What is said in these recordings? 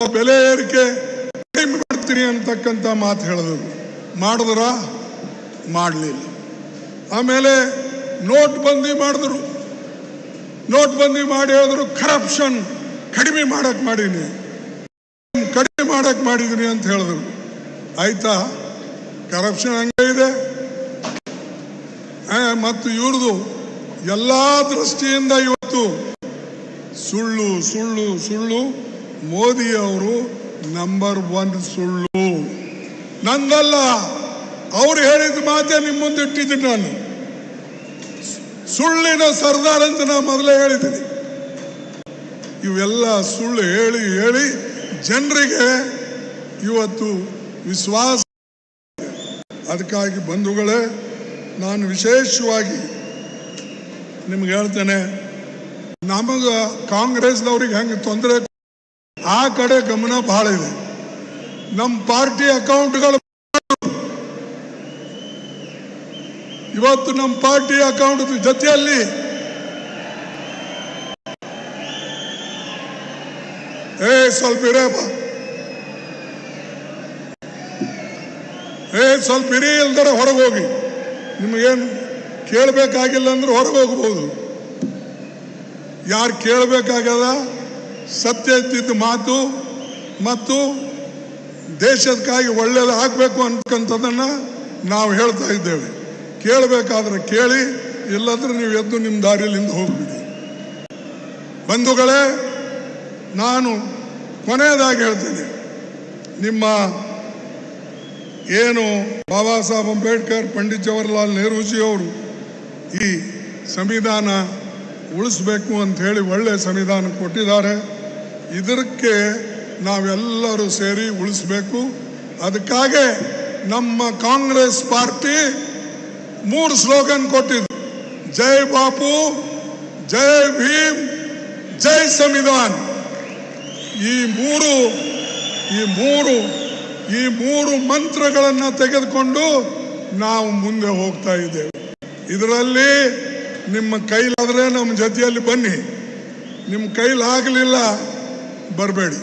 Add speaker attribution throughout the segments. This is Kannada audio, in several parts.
Speaker 1: ಬೆಲೆ ಏರಿಕೆ ಕಡಿಮೆ ಮಾಡ್ತೀನಿ ಅಂತಕ್ಕಂಥ ಮಾತು ಹೇಳಿದ್ರು. ಮಾಡಿದ್ರ? ಮಾಡಲಿಲ್ಲ. ಆಮೇಲೆ ನೋಟ್ ಬಂದಿ ಮಾಡಿದ್ರು. ನೋಟ್ ಬಂದಿ ಮಾಡಿ ಹೇಳಿದ್ರು ಕರಪ್ಷನ್ ಕಡಿಮೆ ಮಾಡಕ್ ಮಾಡಿದೀನಿ ಅಂತ ಹೇಳಿದ್ರು. ಆಯ್ತಾ? ಕರಪ್ಷನ್ ಹಂಗೆ ಇದೆ. ಮತ್ತು ಇವ್ರದು ಎಲ್ಲಾ ದೃಷ್ಟಿಯಿಂದ ಇವತ್ತು ಸುಳ್ಳು ಸುಳ್ಳು ಸುಳ್ಳು. ಮೋದಿ ಅವರು ನಂಬರ್ 1 ಸುಳ್ಳು. ನಂದಲ್ಲ, ಅವ್ರು ಹೇಳಿದ ಮಾತೇ ನಿಮ್ಮ ಮುಂದೆ ಇಟ್ಟಿದ್ದೀನಿ. ನಾನು ಸುಳ್ಳಿನ ಸರ್ದಾರ್ ಅಂತ ನಾನು ಮೊದಲೇ ಹೇಳಿದ್ದೀನಿ. ಇವೆಲ್ಲ ಸುಳ್ಳು ಹೇಳಿ ಹೇಳಿ ಜನರಿಗೆ ಇವತ್ತು ವಿಶ್ವಾಸ. ಅದಕ್ಕಾಗಿ ಬಂಧುಗಳೇ, ನಾನು ವಿಶೇಷವಾಗಿ ನಿಮ್ಗೆ ಹೇಳ್ತೇನೆ, ನಮಗ ಕಾಂಗ್ರೆಸ್ನವ್ರಿಗೆ ಹೆಂಗೆ ತೊಂದರೆ, ಆ ಕಡೆ ಗಮನ ಬಹಳ ಇದೆ. ನಮ್ಮ ಪಾರ್ಟಿ ಅಕೌಂಟ್ಗಳು ಇವತ್ತು ನಮ್ಮ ಪಾರ್ಟಿ ಅಕೌಂಟ್ ಜೊತೆಯಲ್ಲಿ ಸ್ವಲ್ಪ ಇರೇಪ್ಪ, ಸ್ವಲ್ಪ ಇರಿ, ಇಲ್ದರೆ ಹೊರಗೆ ಹೋಗಿ. ನಿಮಗೇನು ಕೇಳಬೇಕಾಗಿಲ್ಲ ಅಂದ್ರೆ ಹೊರಗೆ ಹೋಗ್ಬೋದು. ಯಾರು ಕೇಳಬೇಕಾಗದ ಸತ್ಯ ಇದ್ದಿದ್ದ ಮಾತು ಮತ್ತು ದೇಶಕ್ಕಾಗಿ ಒಳ್ಳೇದು ಆಗಬೇಕು ಅಂತಕ್ಕಂಥದ್ದನ್ನ ನಾವು ಹೇಳ್ತಾ ಇದ್ದೇವೆ. ಕೇಳಬೇಕಾದ್ರೆ ಕೇಳಿ, ಇಲ್ಲಂದ್ರೆ ನೀವು ಎದ್ದು ನಿಮ್ಮ ದಾರಿಯಲ್ಲಿಂದ ಹೋಗ್ಬಿಡಿ. ಬಂಧುಗಳೇ, ನಾನು ಕೊನೆಯದಾಗಿ ಹೇಳ್ತೇನೆ, ನಿಮ್ಮ ಏನು ಬಾಬಾ ಸಾಹೇಬ್ ಅಂಬೇಡ್ಕರ್, ಪಂಡಿತ್ ಜವಾಹರ್ಲಾಲ್ ನೆಹರೂಜಿ ಅವರು ಈ ಸಂವಿಧಾನ ಉಳಿಸ್ಬೇಕು ಅಂತ ಹೇಳಿ ಒಳ್ಳೆ ಸಂವಿಧಾನ ಕೊಟ್ಟಿದ್ದಾರೆ. ಇದಕ್ಕೆ ನಾವೆಲ್ಲರೂ ಸೇರಿ ಉಳಿಸ್ಬೇಕು. ಅದಕ್ಕಾಗಿ ನಮ್ಮ ಕಾಂಗ್ರೆಸ್ ಪಾರ್ಟಿ 3 ಸ್ಲೋಗನ್ ಕೊಟ್ಟಿದ್ದು: ಜೈ ಬಾಪು, ಜೈ ಭೀಮ್, ಜೈ ಸಂವಿಧಾನ್. ಈ ಮೂರು ಮಂತ್ರಗಳನ್ನು ತೆಗೆದುಕೊಂಡು ನಾವು ಮುಂದೆ ಹೋಗ್ತಾ ಇದ್ದೇವೆ. ಇದರಲ್ಲಿ ನಿಮ್ಮ ಕೈಲಾದರೆ ನಮ್ಮ ಜೊತೆಯಲ್ಲಿ ಬನ್ನಿ, ನಿಮ್ಮ ಕೈಲಾಗಲಿಲ್ಲ ಬರಬೇಡಿ.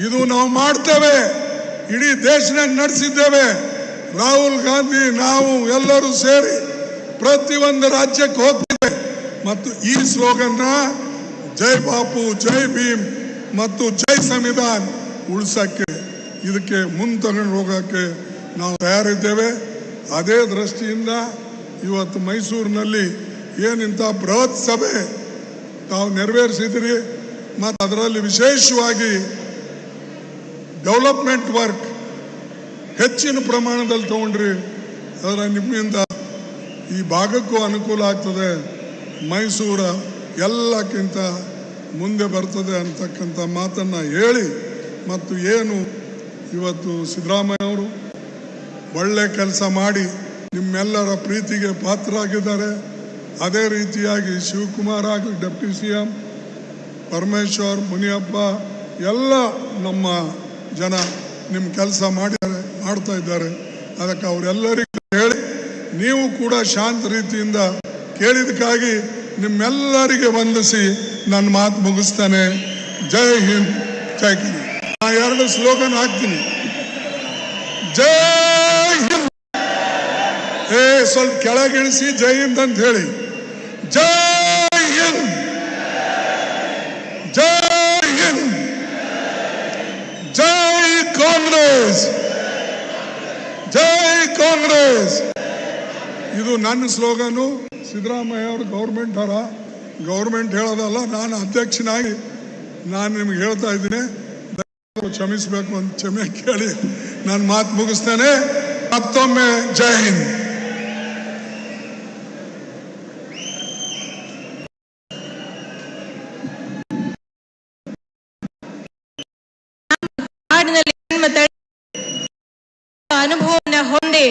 Speaker 1: ಇದು ನಾವು ಮಾಡ್ತೇವೆ, ಇಡೀ ದೇಶನಾಗ ನಡೆಸಿದ್ದೇವೆ. ರಾಹುಲ್ ಗಾಂಧಿ, ನಾವು ಎಲ್ಲರೂ ಸೇರಿ ಪ್ರತಿಯೊಂದು ರಾಜ್ಯಕ್ಕೆ ಹೋಗ್ತೇವೆ ಮತ್ತು ಈ ಸ್ಲೋಗನ್ನ ಜೈ ಬಾಪು, ಜೈ ಭೀಮ್ ಮತ್ತು ಜೈ ಸಂವಿಧಾನ್ ಉಳಿಸಕ್ಕೆ, ಇದಕ್ಕೆ ಮುಂದೆ ತಗೊಂಡು ಹೋಗೋಕ್ಕೆ ನಾವು ತಯಾರಿದ್ದೇವೆ. ಅದೇ ದೃಷ್ಟಿಯಿಂದ ಇವತ್ತು ಮೈಸೂರಿನಲ್ಲಿ ಏನಿಂತ ಬೃಹತ್ ಸಭೆ ತಾವು ನೆರವೇರಿಸಿದ್ರಿ ಮತ್ತು ಅದರಲ್ಲಿ ವಿಶೇಷವಾಗಿ ಡೆವಲಪ್ಮೆಂಟ್ ವರ್ಕ್ ಹೆಚ್ಚಿನ ಪ್ರಮಾಣದಲ್ಲಿ ತಗೊಂಡ್ರಿ. ಅದರ ನಿಮ್ಮಿಂದ ಈ ಭಾಗಕ್ಕೂ ಅನುಕೂಲ ಆಗ್ತದೆ, ಮೈಸೂರ ಎಲ್ಲಕ್ಕಿಂತ ಮುಂದೆ ಬರ್ತದೆ ಅಂತಕ್ಕಂಥ ಮಾತನ್ನು ಹೇಳಿ, ಮತ್ತು ಏನು ಇವತ್ತು ಸಿದ್ದರಾಮಯ್ಯ ಅವರು ಒಳ್ಳೆ ಕೆಲಸ ಮಾಡಿ ನಿಮ್ಮೆಲ್ಲರ ಪ್ರೀತಿಗೆ ಪಾತ್ರರಾಗಿದ್ದಾರೆ. ಅದೇ ರೀತಿಯಾಗಿ ಶಿವಕುಮಾರ್ ಆಗಿ ಡೆಪ್ಟಿ CM, ಪರಮೇಶ್ವರ್, ಮುನಿಯಪ್ಪ ಎಲ್ಲ ನಮ್ಮ ಜನ ನಿಮ್ಮ ಕೆಲಸ ಮಾಡ್ತಾ ಇದ್ದಾರೆ. ಅದಕ್ಕೆ ಅವರೆಲ್ಲರಿಗೂ ಹೇಳಿ, ನೀವು ಕೂಡ ಶಾಂತ ರೀತಿಯಿಂದ ಕೇಳಿದಕ್ಕಾಗಿ ನಿಮ್ಮೆಲ್ಲರಿಗೆ ವಂದಿಸಿ ನನ್ನ ಮಾತು ಮುಗಿಸ್ತಾನೆ. ಜೈ ಹಿಂದ್, ಜೈ ಕಿಂಗ್. ನಾ 2 ಸ್ಲೋಗನ್ ಹಾಕ್ತೀನಿ. ಜೈ ಹಿಂದ್, ಸ್ವಲ್ಪ ಕೆಳಗಿಳಿಸಿ ಜೈ ಹಿಂದ್ ಅಂತ ಹೇಳಿ. ಜೈ ಹಿಂದ್, ಜೈ ಹಿಂದ್, ಜೈ ಕಾಂಗ್ರೆಸ್, ಜೈ ಕಾಂಗ್ರೆಸ್. ಇದು ನನ್ನ ಸ್ಲೋಗನು. ಸಿದ್ದರಾಮಯ್ಯ ಅವರು ಗೌರ್ಮೆಂಟ್ ಹೇಳೋದಲ್ಲ, ನಾನು ಅಧ್ಯಕ್ಷನಾಗಿ ನಾನು ನಿಮ್ಗೆ ಹೇಳ್ತಾ ಇದ್ದೀನಿ. ಕ್ಷಮಿಸಬೇಕು ಅಂತ ಕ್ಷಮೆ ಕೇಳಿ ನಾನು ಮಾತು ಮುಗಿಸ್ತೇನೆ. ಮತ್ತೊಮ್ಮೆ ಜೈ ಹಿಂದ್.
Speaker 2: ಅನುಭವವನ್ನು ಹೊಂದಿ